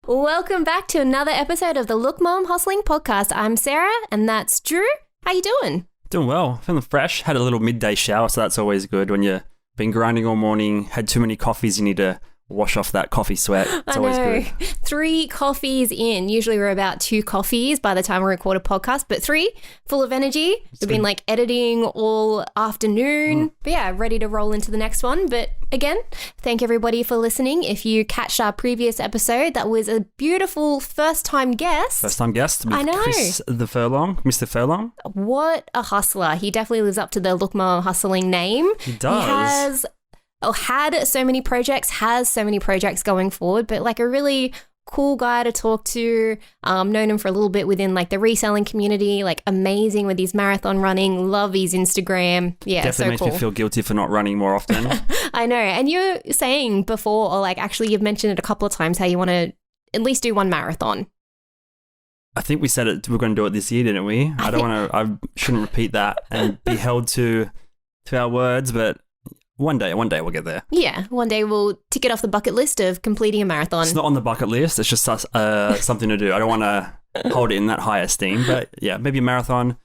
Welcome back to another episode of the Look Mom Hustling podcast. I'm Sarah, and that's Drew. How you doing? Doing well. Feeling fresh. Had a little midday shower, so that's always good. When you've been grinding all morning, had too many coffees, you need to wash off that coffee sweat. It's always good. 3 coffees in. Usually we're about 2 coffees by the time we record a podcast, but 3 full of energy. We've been editing all afternoon. But yeah, ready to roll into the next one. But again, thank everybody for listening. If you catched our previous episode, that was a beautiful first-time guest. First-time guest with I know. Chris Mr. Furlong. What a hustler. He definitely lives up to the Look Mom Hustling name. He does. Had so many projects, has so many projects going forward, but a really cool guy to talk to. Known him for a little bit within the reselling community, amazing with his marathon running, love his Instagram. Yeah, definitely makes me feel guilty for not running more often. I know. And you're saying before, or actually you've mentioned it a couple of times, how you want to at least do 1 marathon. I think we said it, we're going to do it this year, didn't we? I shouldn't repeat that and be held to our words, but one day we'll get there. Yeah, one day we'll tick it off the bucket list of completing a marathon. It's not on the bucket list. It's just something to do. I don't want to hold it in that high esteem, but yeah, maybe a marathon,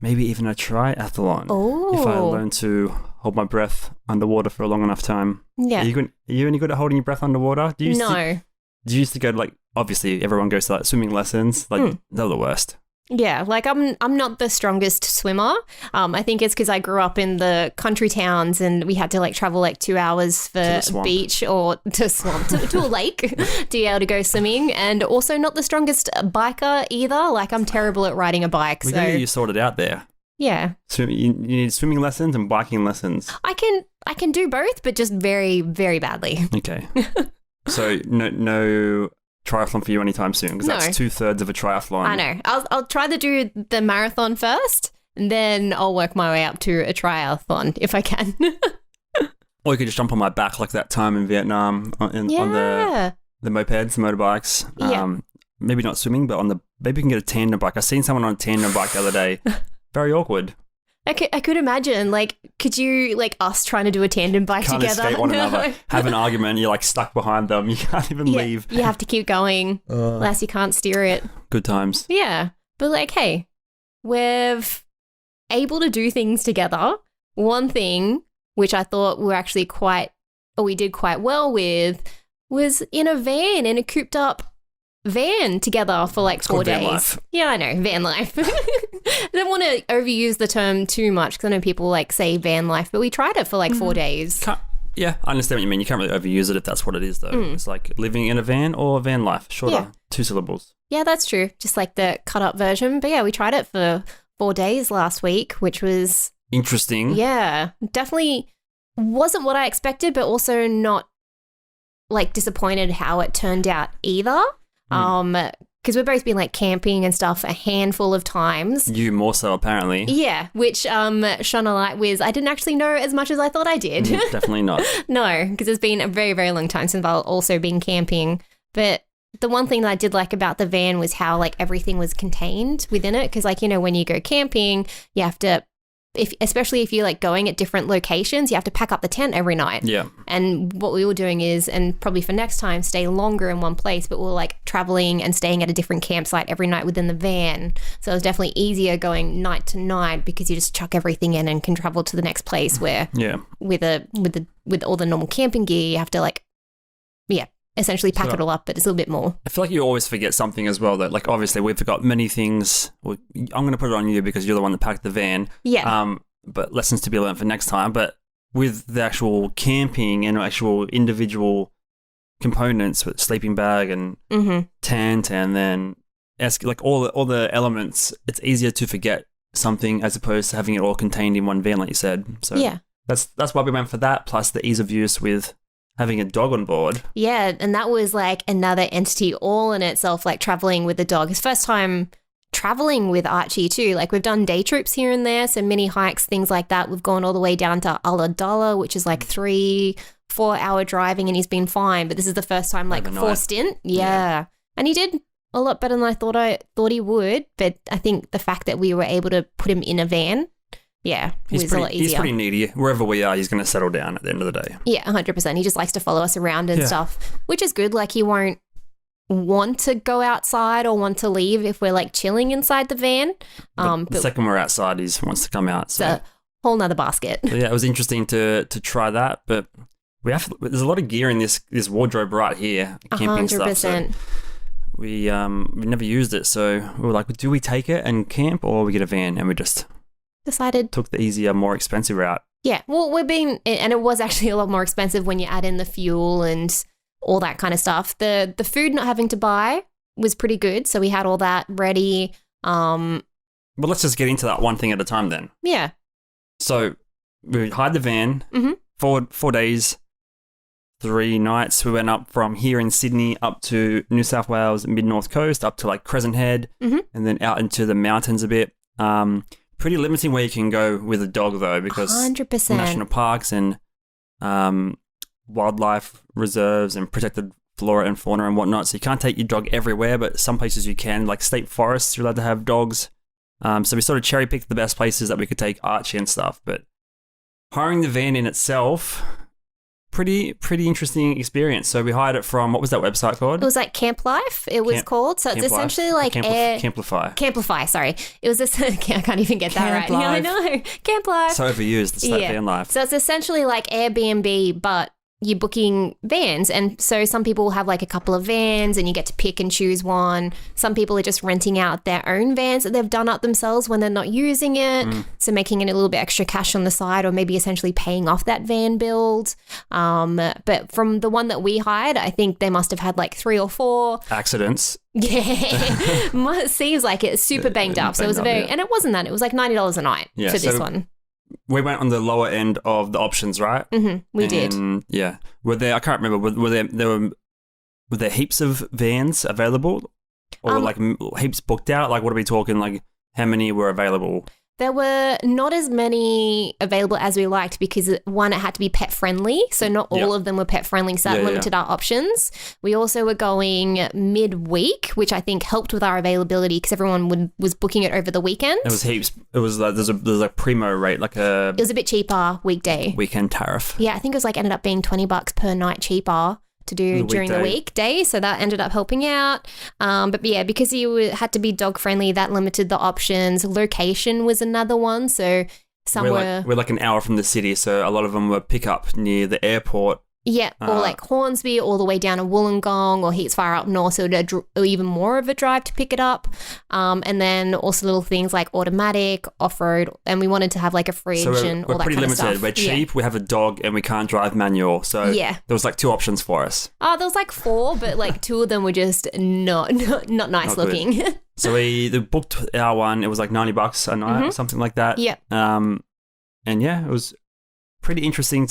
maybe even a triathlon. Oh. If I learn to hold my breath underwater for a long enough time. Yeah. Are you any good at holding your breath underwater? No. Do you used to go to obviously everyone goes to swimming lessons. They're the worst. Yeah, I'm not the strongest swimmer. I think it's because I grew up in the country towns and we had to travel 2 hours for a beach or to swamp, to a lake to be able to go swimming. And also not the strongest biker either. I'm terrible at riding a bike. We're going to get you sorted out there. Yeah. You need swimming lessons and biking lessons. I can do both, but just very, very badly. Okay. So no triathlon for you anytime soon, because that's 2/3 of a triathlon. I know. I'll try to do the marathon first, and then I'll work my way up to a triathlon if I can. Or you could just jump on my back like that time in Vietnam on the mopeds, the motorbikes. Yeah. Maybe not swimming, but maybe you can get a tandem bike. I seen someone on a tandem bike the other day. Very awkward. I could imagine, could you, us trying to do a tandem bike can't together? Escape one another. Have an argument, you're, stuck behind them. You can't even leave. You have to keep going, unless you can't steer it. Good times. Yeah. But, hey, we're able to do things together. One thing, which I thought we did quite well with, was in a van, in a cooped up van together for 4 days. Van life. Yeah, I know, van life. I don't want to overuse the term too much because I know people say van life, but we tried it for 4 days. Yeah, I understand what you mean. You can't really overuse it if that's what it is, though. It's living in a van or van life. Shorter, 2 syllables. Yeah, that's true. Just the cut up version. But yeah, we tried it for 4 days last week, which was interesting. Yeah, definitely wasn't what I expected, but also not disappointed how it turned out either. Because we've both been camping and stuff a handful of times. You more so, apparently. Yeah, which shone a light with. I didn't actually know as much as I thought I did. Definitely not. No, because it's been a very, very long time since I've also been camping. But the one thing that I did like about the van was how everything was contained within it. Because when you go camping, you have to, especially if you're going at different locations, you have to pack up the tent every night. Yeah. And what we were doing is, and probably for next time, stay longer in one place, but we're traveling and staying at a different campsite every night within the van. So it was definitely easier going night to night because you just chuck everything in and can travel to the next place where with all the normal camping gear, you have to essentially pack it all up, but it's a little bit more. I feel you always forget something as well, that obviously we've forgot many things. Well, I'm going to put it on you because you're the one that packed the van. Yeah. But lessons to be learned for next time. But with the actual camping and actual individual components with sleeping bag and tent and then all the elements, it's easier to forget something as opposed to having it all contained in one van, like you said. So yeah, that's why we went for that, plus the ease of use with having a dog on board. Yeah, and that was another entity all in itself, traveling with the dog. His first time traveling with Archie too. We've done day trips here and there, so mini hikes, things like that. We've gone all the way down to Ulladulla, which is 3-4 hour driving, and he's been fine. But this is the first time full stint. Yeah. And he did a lot better than I thought he would. But I think the fact that we were able to put him in a van, was a lot easier. He's pretty needy. Wherever we are, he's going to settle down at the end of the day. Yeah, 100%. He just likes to follow us around and stuff, which is good. He won't want to go outside or want to leave if we're like chilling inside the van. The second we're outside, he wants to come out. So it's a whole nother basket. So yeah, it was interesting to try that, but there's a lot of gear in this wardrobe right here, camping 100%. stuff. So we never used it, so we were like, do we take it and camp or we get a van? And we just decided took the easier, more expensive route. Yeah, well, and it was actually a lot more expensive when you add in the fuel and all that kind of stuff. The food not having to buy was pretty good, so we had all that ready. Well, let's just get into that one thing at a time then. Yeah. So we hired the van, 4 days, 3 nights. We went up from here in Sydney up to New South Wales, mid-north coast, up to like Crescent Head, and then out into the mountains a bit. Pretty limiting where you can go with a dog though, because 100%. national parks and wildlife reserves and protected flora and fauna and whatnot. So you can't take your dog everywhere, but some places you can, like state forests, you're allowed to have dogs. So we sort of cherry picked the best places that we could take Archie and stuff. But hiring the van in itself, pretty interesting experience. So we hired it from, what was that website called? It was like Camplify, it was called. So it's essentially like Camplify. Camplify, sorry. It was this, I can't even get that right. Yeah, I know. Camplify. So overused, it's like van life. So it's essentially like Airbnb, but you're booking vans. And so some people have like a couple of vans and you get to pick and choose one. Some people are just renting out their own vans that they've done up themselves when they're not using it. So making it a little bit extra cash on the side, or maybe essentially paying off that van build. But from the one that we hired, I think they must have had like 3 or 4 accidents. Yeah. Seems like it's super banged up. So it was and it wasn't that. It was like $90 a night for this one. We went on the lower end of the options, right? We did. Yeah. Were there? I can't remember. Were there heaps of vans available, or like heaps booked out? Like, what are we talking? Like, how many were available? There were not as many available as we liked because, one, it had to be pet friendly. So not all of them were pet friendly, so that limited our options. We also were going midweek, which I think helped with our availability because everyone was booking it over the weekend. It was heaps. It was like there's a primo rate, like it was a bit cheaper weekday. Weekend tariff. Yeah, I think it was like ended up being $20 per night cheaper to do during the weekday, so that ended up helping out. But yeah, because you had to be dog friendly, that limited the options. Location was another one, so we're like an hour from the city, so a lot of them were pick up near the airport. Yeah, or like Hornsby all the way down to Wollongong or heaps far up north, so even more of a drive to pick it up. And then also little things like automatic, off-road, and we wanted to have like a fridge and all that kind of stuff. We're pretty limited. We're cheap, we have a dog, and we can't drive manual. So there was like 2 options for us. Oh, there was like 4, but like 2 of them were just not nice looking. So we booked our one. It was like $90 a night or something like that. Yeah. And yeah, it was pretty interesting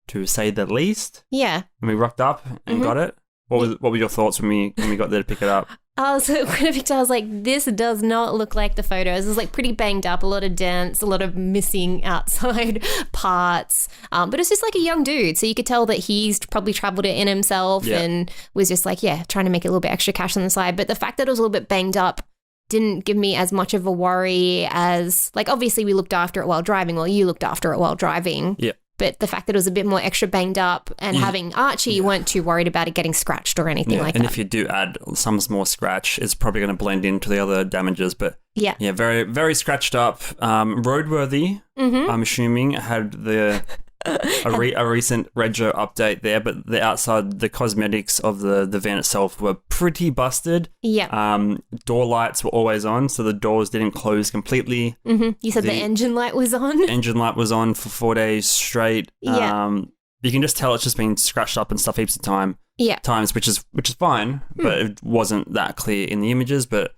to say the least. Yeah. And we rocked up and got it. What were your thoughts when we got there to pick it up? So when I picked it, I was like, this does not look like the photos. It was like pretty banged up, a lot of dents, a lot of missing outside parts. But it's just like a young dude. So you could tell that he's probably traveled it in himself and was just like, trying to make a little bit extra cash on the side. But the fact that it was a little bit banged up didn't give me as much of a worry as, like, obviously we looked after it while driving. Well, you looked after it while driving. Yeah. But the fact that it was a bit more extra banged up and having Archie, you weren't too worried about it getting scratched or anything like that. And if you do add some small scratch, it's probably going to blend into the other damages. But yeah, very, very scratched up. Roadworthy, I'm assuming, had a recent rego update there, but the outside, the cosmetics of the van itself were pretty busted. Yeah. Door lights were always on, so the doors didn't close completely. You said the engine light was on? Engine light was on for 4 days straight. Yeah. You can just tell it's just been scratched up and stuff heaps of times, which is fine, but it wasn't that clear in the images, but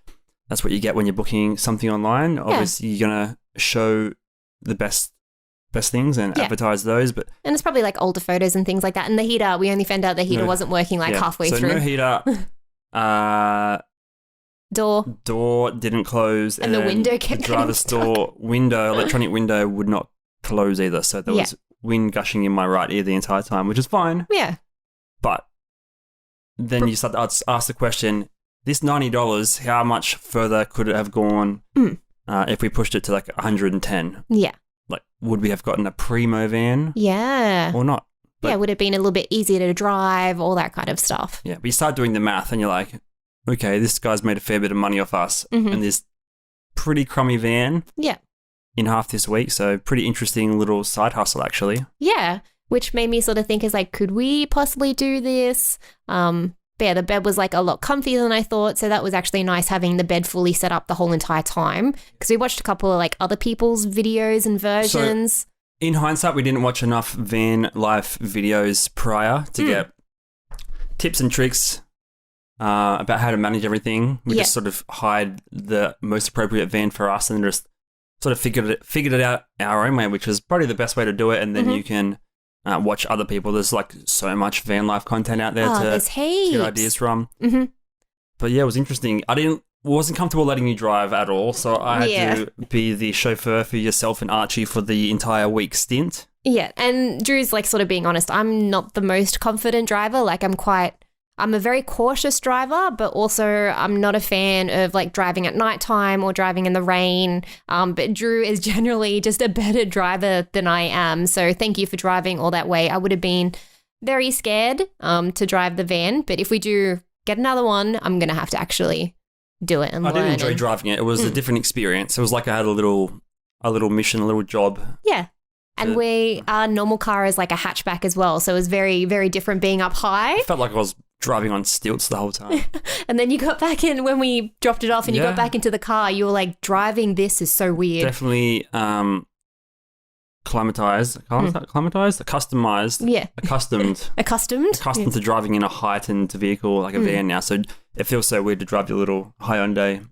that's what you get when you're booking something online. Obviously, you're going to show the best things and advertise those, and it's probably like older photos and things like that. And the heater, we only found out the heater wasn't working halfway through. So no heater. Door didn't close, and the window kept the driver's door electronic window would not close either. So there was wind gushing in my right ear the entire time, which is fine. Yeah, but then you start to ask the question: this $90, how much further could it have gone if we pushed it to like 110? Yeah. Like, would we have gotten a primo van? Yeah. Or not? But would have been a little bit easier to drive, all that kind of stuff. Yeah, but you start doing the math and you're like, okay, this guy's made a fair bit of money off us and this pretty crummy van in half this week. So pretty interesting little side hustle, actually. Yeah, which made me sort of think is like, could we possibly do this? But yeah, the bed was like a lot comfier than I thought. So that was actually nice having the bed fully set up the whole entire time, because we watched a couple of like other people's videos and versions. So in hindsight, we didn't watch enough van life videos prior to get tips and tricks about how to manage everything. We just sort of hired the most appropriate van for us and just sort of figured it out our own way, which was probably the best way to do it. And then you can watch other people. There's like so much van life content out there to get ideas from. But yeah, it was interesting. Wasn't comfortable letting you drive at all, so I had to be the chauffeur for yourself and Archie for the entire week stint. Yeah, and Drew's like sort of being honest, I'm not the most confident driver. Like I'm a very cautious driver, but also I'm not a fan of like driving at nighttime or driving in the rain. But Drew is generally just a better driver than I am. So thank you for driving all that way. I would have been very scared to drive the van, but if we do get another one, I'm going to have to actually do it and learn. I did enjoy driving it. It was a different experience. It was like I had a little mission, a little job. Yeah. And our normal car is like a hatchback as well. So it was very, very different being up high. I felt like I was driving on stilts the whole time. And then you got back in when we dropped it off and you got back into the car. You were like, driving this is so weird. Definitely customized, accustomed to driving in a heightened vehicle like a van now. So it feels so weird to drive your little Hyundai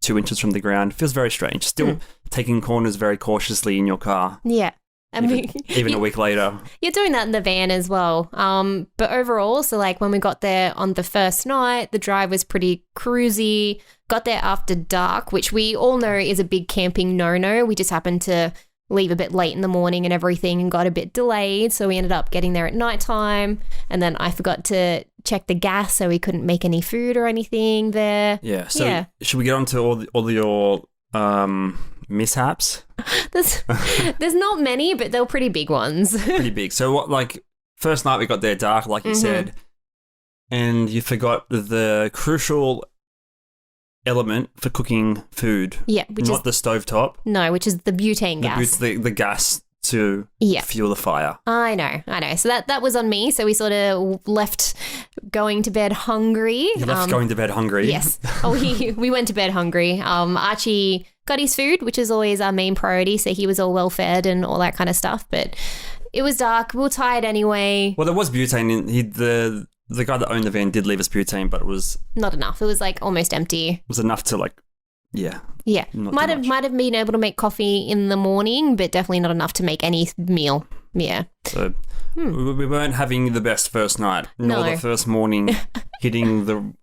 2 inches from the ground. It feels very strange. Still taking corners very cautiously in your car. Yeah. Even a week later. You're doing that in the van as well. But overall, so like when we got there on the first night, the drive was pretty cruisy. Got there after dark, which we all know is a big camping no-no. We just happened to leave a bit late in the morning and everything and got a bit delayed. So we ended up getting there at nighttime. And then I forgot to check the gas, so we couldn't make any food or anything there. Yeah. So should we get on to all your mishaps? There's not many, but they're pretty big ones. Pretty big. So what, like, first night we got there dark, like you said, and you forgot the crucial element for cooking food. Yeah, which not the stovetop. No, which is the butane gas. The gas to fuel the fire. I know. So that was on me. So we sort of left going to bed hungry. You left going to bed hungry? Yes. We went to bed hungry. Archie got his food, which is always our main priority. So he was all well fed and all that kind of stuff. But it was dark. We were tired anyway. Well, there was butane. The guy that owned the van did leave us butane, but it was not enough. It was like almost empty. It was enough to like, yeah. Might have been able to make coffee in the morning, but definitely not enough to make any meal. Yeah. So we weren't having the best first night, nor the first morning hitting the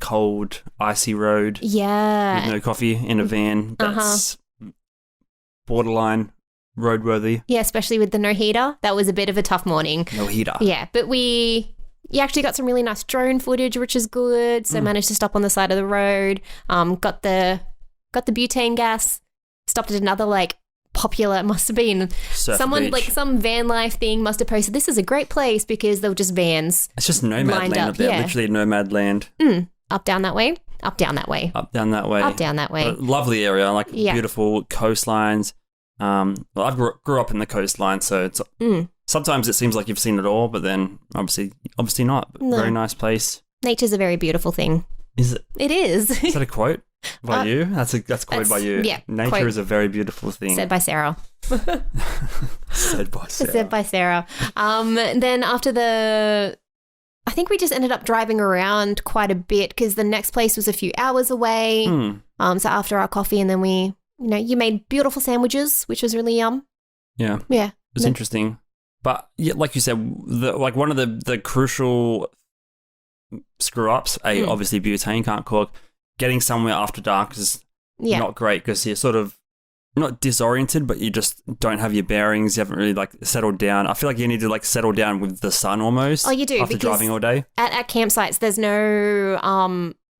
cold, icy road. Yeah. With no coffee in a van. That's borderline roadworthy. Yeah, especially with the no heater. That was a bit of a tough morning. No heater. Yeah, but you actually got some really nice drone footage, which is good. So managed to stop on the side of the road. Got the butane gas. Stopped at another like popular. It must have been someone beach. Like some van life thing must have posted. This is a great place because they were just vans. It's just nomad land up there. Yeah. Literally nomad land. Up down that way. Up down that way. Up down that way. Up down that way. Lovely area. Like beautiful coastlines. Well, I grew up in the coastline, so it's sometimes it seems like you've seen it all, but then obviously not. No. Very nice place. Nature's a very beautiful thing. Is it? It is. Is that a quote by you? That's quoted by you. Yeah. Nature is a very beautiful thing. Said by Sarah. Said by Sarah. Then after I think we just ended up driving around quite a bit because the next place was a few hours away. So after our coffee, and then we. You made beautiful sandwiches, which was really yum. Yeah. Yeah. It was interesting. But yeah, like you said, one of the crucial screw-ups, obviously butane, can't cook. Getting somewhere after dark is not great because you're sort of not disoriented, but you just don't have your bearings. You haven't really like settled down. I feel like you need to like settle down with the sun almost. Oh, you do. After driving all day. At campsites, there's no,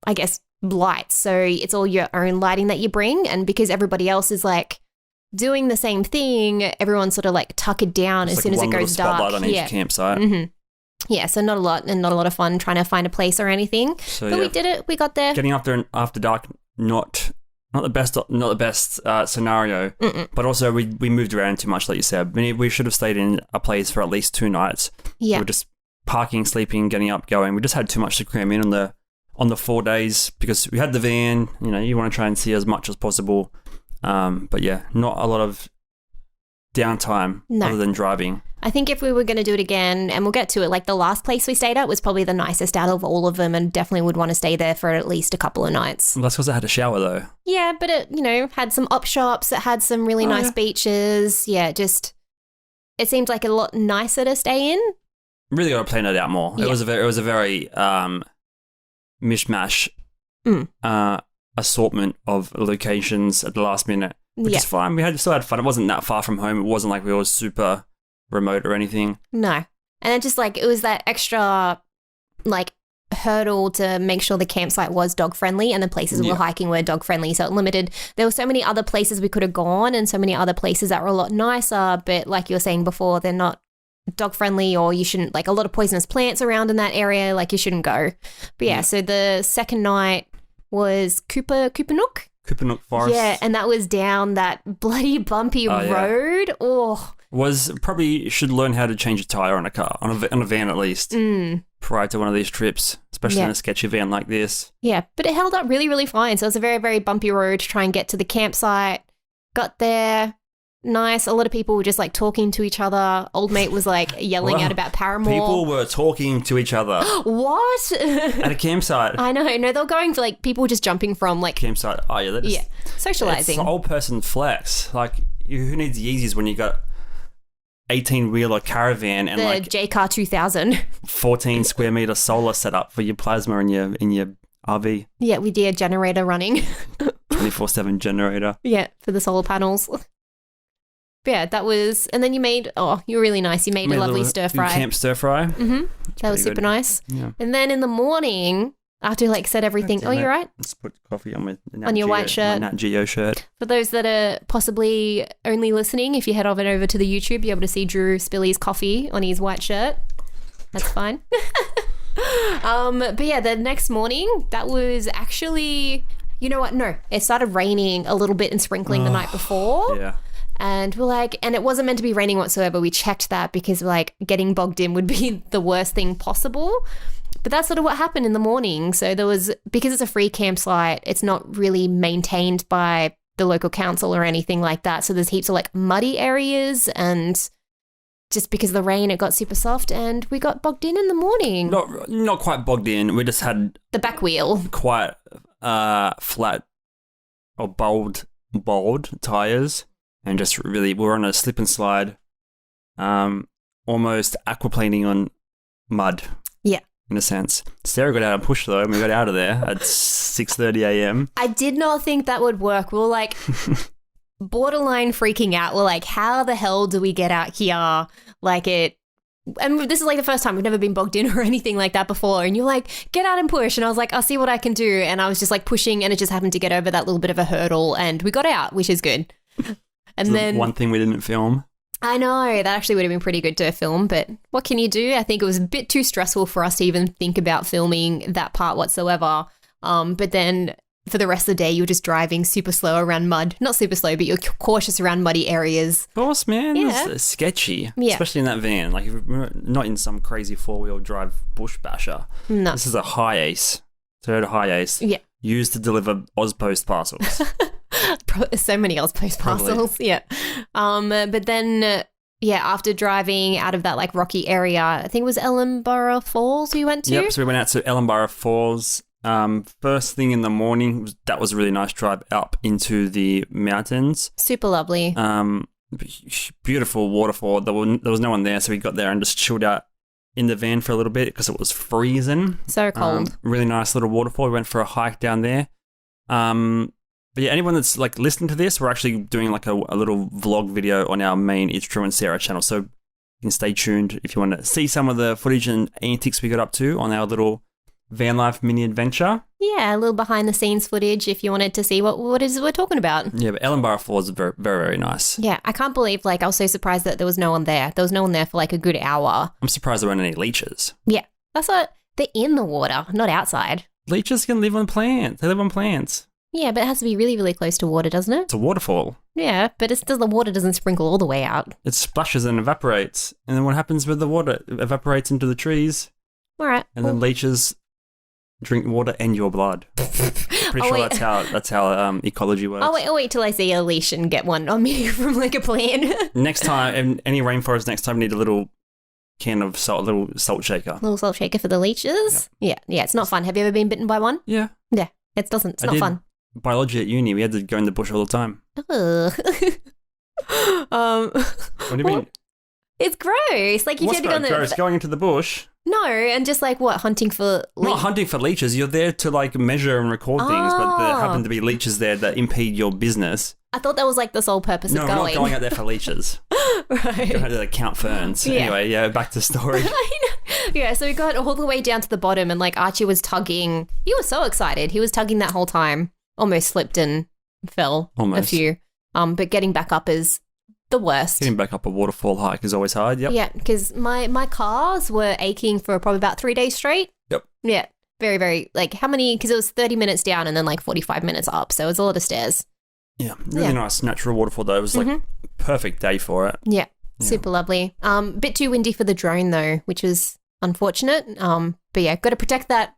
I guess, lights, so it's all your own lighting that you bring, and because everybody else is like doing the same thing. Everyone's sort of like tuckered down as soon as it goes dark. Spotlight on each campsite. Yeah, so not a lot of fun trying to find a place or anything. So, but we did it. We got there. Getting after dark, not the best scenario. But also we moved around too much, like you said. We should have stayed in a place for at least 2 nights. Yeah, we were just parking, sleeping, getting up, going. We just had too much to cram in on the 4 days because we had the van. You know, you want to try and see as much as possible. But yeah, not a lot of downtime other than driving. I think if we were going to do it again, and we'll get to it, like the last place we stayed at was probably the nicest out of all of them and definitely would want to stay there for at least a couple of nights. Well, that's because I had a shower though. Yeah, but it, had some op shops, it had some really nice beaches. Yeah, it seemed like a lot nicer to stay in. Really got to plan it out more. Yeah. It was a very mishmash assortment of locations at the last minute, which is fine. We still had fun. It wasn't that far from home. It wasn't like we were super remote or anything. No. And it just it was that extra hurdle to make sure the campsite was dog friendly and the places we were hiking were dog friendly. So it limited. There were so many other places we could have gone and so many other places that were a lot nicer, but like you were saying before, they're not dog friendly, or you shouldn't, a lot of poisonous plants around in that area, you shouldn't go. But yeah, so the second night was Kupanook Forest. Yeah, and that was down that bloody bumpy road. Yeah. Oh, probably should learn how to change a tire on a car, on a van at least, prior to one of these trips, especially in a sketchy van like this. Yeah, but it held up really, really fine. So it was a very, very bumpy road to try and get to the campsite. Got there, nice. A lot of people were just talking to each other. Old mate was yelling out about Paramore. People were talking to each other. What? At a campsite. I know. No, they were going for people just jumping from campsite. Oh yeah, socializing. It's an old person flex. Who needs Yeezys when you got 18-wheeler caravan and the J-Car 2000 14 square meter solar setup for your plasma in your RV. Yeah, we did a generator running. 24/7 generator. Yeah, for the solar panels. Yeah, that was, and then you were really nice. You made a lovely stir fry. Camp stir fry. Mm-hmm. That was super nice. Yeah. And then in the morning, after set everything. Oh, you're right. Let's put coffee on your white shirt. My Nat Geo shirt. For those that are possibly only listening, if you head over to the YouTube, you're able to see Drew spill his coffee on his white shirt. That's fine. But yeah, the next morning, that was actually, you know what? No, it started raining a little bit and sprinkling the night before. Yeah. And we're and it wasn't meant to be raining whatsoever. We checked that because getting bogged in would be the worst thing possible. But that's sort of what happened in the morning. So because it's a free campsite, it's not really maintained by the local council or anything like that. So there's heaps of muddy areas, and just because of the rain, it got super soft and we got bogged in the morning. Not quite bogged in. We just had the back wheel quite flat or bald tires. And just really, we were on a slip and slide, almost aquaplaning on mud. Yeah. In a sense. Sarah got out and pushed though, and we got out of there at 6:30 a.m. I did not think that would work. We were borderline freaking out. We're how the hell do we get out here? And this is the first time we've never been bogged in or anything like that before. And you're get out and push. And I was I'll see what I can do. And I was just pushing, and it just happened to get over that little bit of a hurdle, and we got out, which is good. And then one thing we didn't film. I know, that actually would have been pretty good to film, but what can you do? I think it was a bit too stressful for us to even think about filming that part whatsoever. But then for the rest of the day, you were just driving super slow around mud. Not super slow, but you're cautious around muddy areas. Of course, man. Yeah. It's sketchy. Yeah. Especially in that van. We're not in some crazy four-wheel drive bush basher. No. This is a high ace. Toyota high ace. Yeah. Used to deliver Ozpost parcels. So many Ozpost parcels. Probably. Yeah. But then, after driving out of that rocky area, I think it was Ellenborough Falls we went to. Yep, so we went out to Ellenborough Falls. First thing in the morning, that was a really nice drive up into the mountains. Super lovely. Beautiful waterfall. There was no one there, so we got there and just chilled out in the van for a little bit because it was freezing. So cold. Really nice little waterfall. We went for a hike down there. But yeah, anyone that's listening to this, we're actually doing a little vlog video on our main It's True and Sarah channel. So you can stay tuned if you want to see some of the footage and antics we got up to on our little van life mini adventure. Yeah, a little behind the scenes footage if you wanted to see what is we're talking about. Yeah, but Ellenborough Falls is very, very, very nice. Yeah, I can't believe, like, I was so surprised that there was no one there. There was no one there for, like, a good hour. I'm surprised there weren't any leeches. Yeah, that's what, they're in the water, not outside. Leeches can live on plants. They live on plants. Yeah, but it has to be really, really close to water, doesn't it? It's a waterfall. Yeah, but the water doesn't sprinkle all the way out. It splashes and evaporates. And then what happens with the water? It evaporates into the trees. All right. And then leeches drink water and your blood. Pretty sure that's how ecology works. I'll wait till I see a leash and get one on me from like a plant. Next time, in any rainforest, next time we need a little can of salt, little salt shaker. Little salt shaker for the leeches? Yep. Yeah, it's not fun. Have you ever been bitten by one? Yeah. Yeah, it's not fun. Biology at uni, we had to go in the bush all the time. Ugh. What do you mean? It's gross. Like, if you had to go in gross? Going into the bush? No, and just like what, hunting for Not hunting for leeches. You're there to like measure and record things, but there happen to be leeches there that impede your business. I thought that was like the sole purpose of going. No, we're not going out there for leeches. Right. Going out there to count ferns. Yeah. Anyway, back to the story. Yeah, so we got all the way down to the bottom and like Archie was tugging. He was so excited. He was tugging that whole time. Almost slipped and fell a few. But getting back up is the worst. Getting back up a waterfall hike is always hard, yep. Yeah, because my calves were aching for probably about 3 days straight. Yep. Yeah, very, very, like how many, because it was 30 minutes down and then like 45 minutes up, so it was a lot of stairs. Yeah, really nice natural waterfall though. It was like perfect day for it. Yeah, super lovely. Bit too windy for the drone though, which was unfortunate. But yeah, got to protect that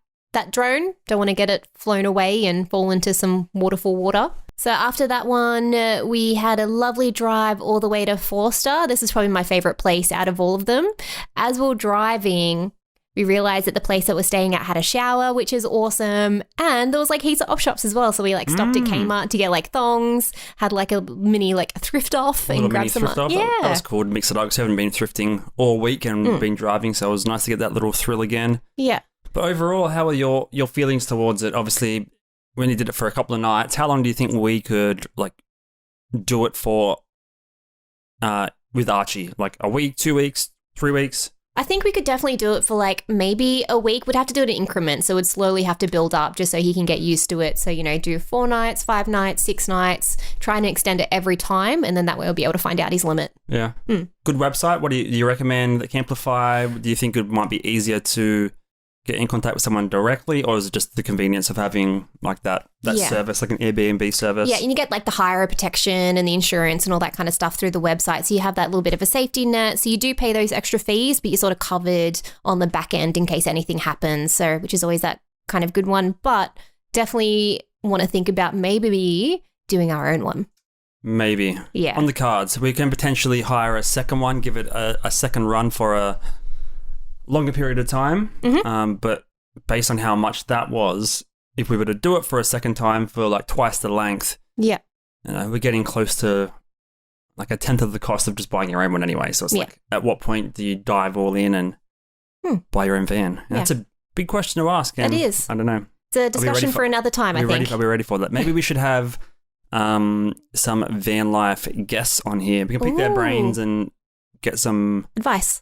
drone. Don't want to get it flown away and fall into some waterfall water. So after that one, we had a lovely drive all the way to Forster. This is probably my favorite place out of all of them. As we were driving, we realized that the place that we're staying at had a shower, which is awesome. And there was like heaps of op shops as well. So we like stopped at Kmart to get like thongs, had like a mini like thrift off and grabbed some. Yeah. That was cool to mix it up because I haven't been thrifting all week and been driving. So it was nice to get that little thrill again. Yeah. But overall, how are your feelings towards it? Obviously, when you did it for a couple of nights, how long do you think we could like do it for with Archie? Like a week, 2 weeks, 3 weeks? I think we could definitely do it for like maybe a week. We'd have to do it in increments, so we'd slowly have to build up just so he can get used to it. So, you know, do 4 nights, 5 nights, 6 nights, trying to extend it every time, and then that way we'll be able to find out his limit. Yeah. Good website. What do you recommend? Camplify? Do you think it might be easier to get in contact with someone directly, or is it just the convenience of having like that service, like an Airbnb service? Yeah, and you get like the hire protection and the insurance and all that kind of stuff through the website. So you have that little bit of a safety net. So you do pay those extra fees, but you're sort of covered on the back end in case anything happens. So, which is always that kind of good one. But definitely want to think about maybe doing our own one. Maybe. Yeah. On the cards. We can potentially hire a second one, give it a second run for a longer period of time, but based on how much that was, if we were to do it for a second time for like twice the length, we're getting close to like a tenth of the cost of just buying your own one anyway. So it's like, at what point do you dive all in and buy your own van? And that's a big question to ask. And it is. I don't know. It's a discussion for another time, I think. Are we ready for that? Maybe we should have some van life guests on here. We can pick their brains and get some advice.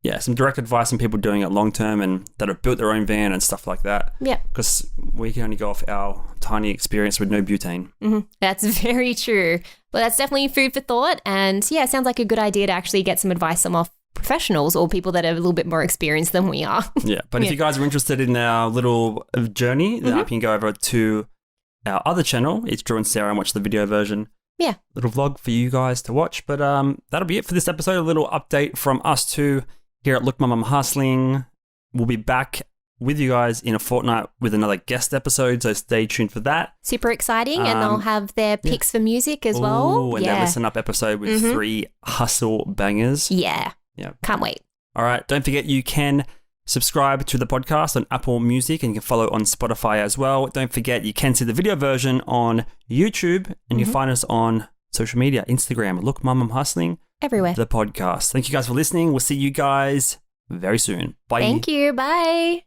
Yeah, some direct advice on people doing it long term and that have built their own van and stuff like that. Yeah. Because we can only go off our tiny experience with no butane. That's very true. But that's definitely food for thought. And yeah, it sounds like a good idea to actually get some advice from off professionals or people that are a little bit more experienced than we are. Yeah, but if you guys are interested in our little journey, then you can go over to our other channel. It's Drew and Sarah and watch the video version. Yeah. Little vlog for you guys to watch. But that'll be it for this episode. A little update from us two here at Look Mum, I'm Hustling. We'll be back with you guys in a fortnight with another guest episode, so stay tuned for that. Super exciting, and they'll have their picks for music as well. And their listen up episode with 3 hustle bangers. Yeah. Can't wait. All right, don't forget you can subscribe to the podcast on Apple Music and you can follow on Spotify as well. Don't forget you can see the video version on YouTube and you find us on social media, Instagram, Look Mum, I'm Hustling. Everywhere. The podcast. Thank you guys for listening. We'll see you guys very soon. Bye. Thank you. Bye.